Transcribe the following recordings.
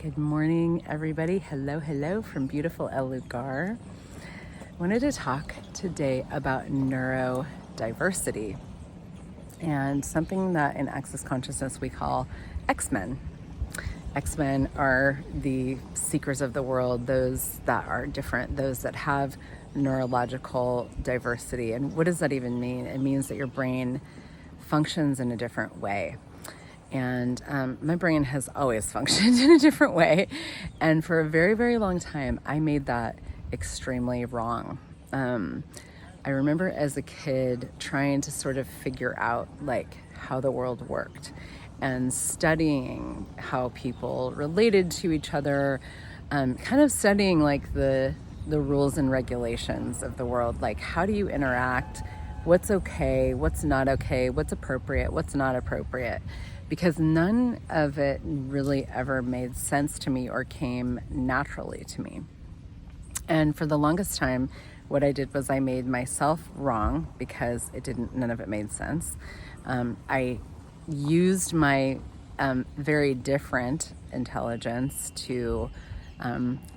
Good morning, everybody. Hello from beautiful El Lugar. I wanted to talk today about neurodiversity and something that in Access Consciousness we call X-Men. X-Men are the seekers of the world, those that are different, those that have neurological diversity. And what does that even mean? It means that your brain functions in a different way. And my brain has always functioned in a different way. And for a very, very long time, I made that extremely wrong. I remember as a kid trying to sort of figure out like how the world worked and studying how people related to each other, kind of studying like the rules and regulations of the world. Like, how do you interact? What's okay? What's not okay? What's appropriate? What's not appropriate? Because none of it really ever made sense to me or came naturally to me. And for the longest time, what I did was I made myself wrong because none of it made sense. I used my very different intelligence to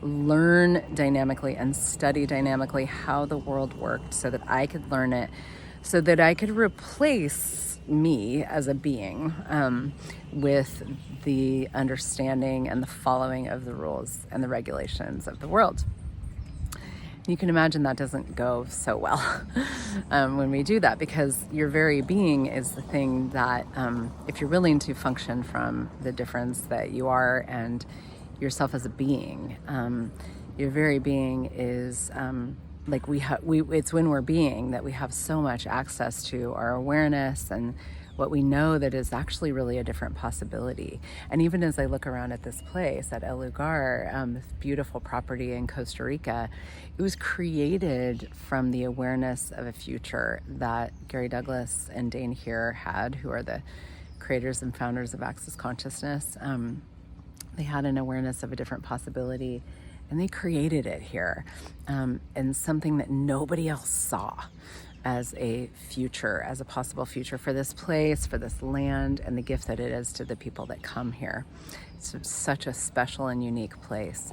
learn dynamically and study dynamically how the world worked so that I could learn it, so that I could replace me as a being with the understanding and the following of the rules and the regulations of the world. You can imagine that doesn't go so well when we do that, because your very being is the thing that, if you're willing to function from the difference that you are and yourself as a being, your very being is it's when we're being that we have so much access to our awareness and what we know that is actually really a different possibility. And even as I look around at this place, at El Lugar, this beautiful property in Costa Rica, it was created from the awareness of a future that Gary Douglas and Dane Here had, who are the creators and founders of Access Consciousness. They had an awareness of a different possibility, and they created it here, and something that nobody else saw as a future, as a possible future for this place, for this land, and the gift that it is to the people that come here. It's such a special and unique place.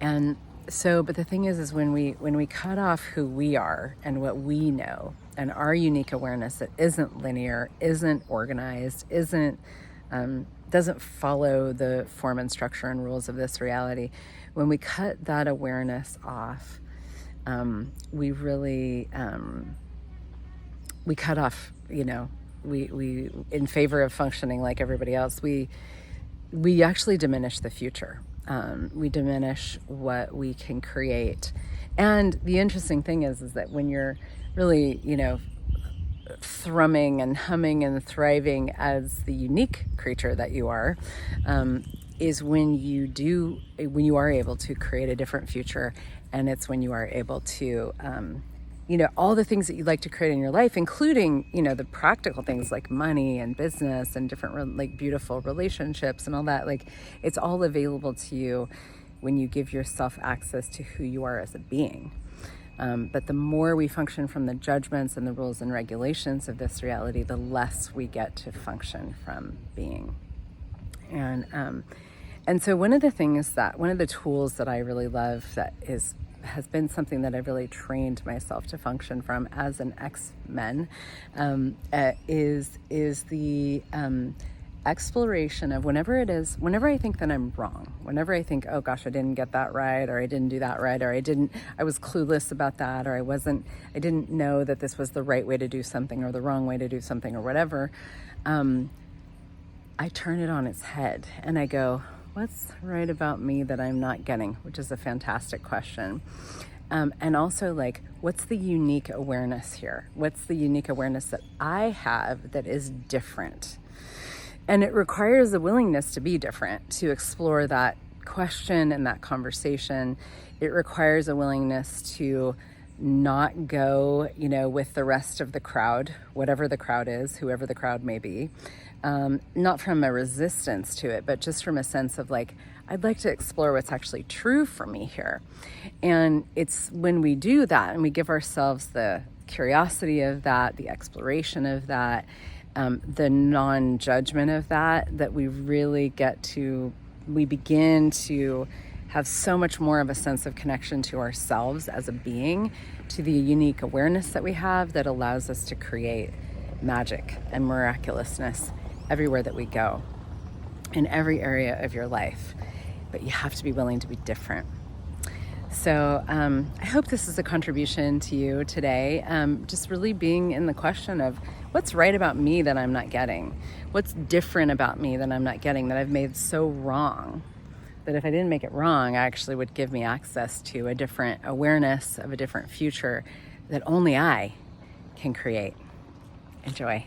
And so, but the thing is when we cut off who we are and what we know and our unique awareness that isn't linear, isn't organized, doesn't follow the form and structure and rules of this reality, when we cut that awareness off, we really, we cut off, we in favor of functioning like everybody else, we actually diminish the future. We diminish what we can create. And the interesting thing is that when you're really, thrumming and humming and thriving as the unique creature that you are, is when you are able to create a different future. And it's when you are able to, all the things that you'd like to create in your life, including, the practical things like money and business and different, beautiful relationships and all that, it's all available to you when you give yourself access to who you are as a being. But the more we function from the judgments and the rules and regulations of this reality, the less we get to function from being. And so one of the tools that I really love that has been something that I've really trained myself to function from as an X-Men, is the exploration of whenever I think that I'm wrong, whenever I think, oh gosh, I didn't get that right, or I didn't do that right, or I was clueless about that, or I didn't know that this was the right way to do something or the wrong way to do something or whatever, I turn it on its head and I go, what's right about me that I'm not getting? Which is a fantastic question. And also what's the unique awareness here? What's the unique awareness that I have that is different? And it requires a willingness to be different, to explore that question and that conversation. It requires a willingness to not go, with the rest of the crowd, whatever the crowd is, whoever the crowd may be. Not from a resistance to it, but just from a sense of I'd like to explore what's actually true for me here. And it's when we do that and we give ourselves the curiosity of that, the exploration of that, the non-judgment of that we really get to we begin to have so much more of a sense of connection to ourselves as a being, to the unique awareness that we have that allows us to create magic and miraculousness everywhere that we go, in every area of your life. But you have to be willing to be different. So I hope this is a contribution to you today, just really being in the question of what's right about me that I'm not getting? What's different about me that I'm not getting, that I've made so wrong, that if I didn't make it wrong, actually would give me access to a different awareness of a different future that only I can create. Enjoy.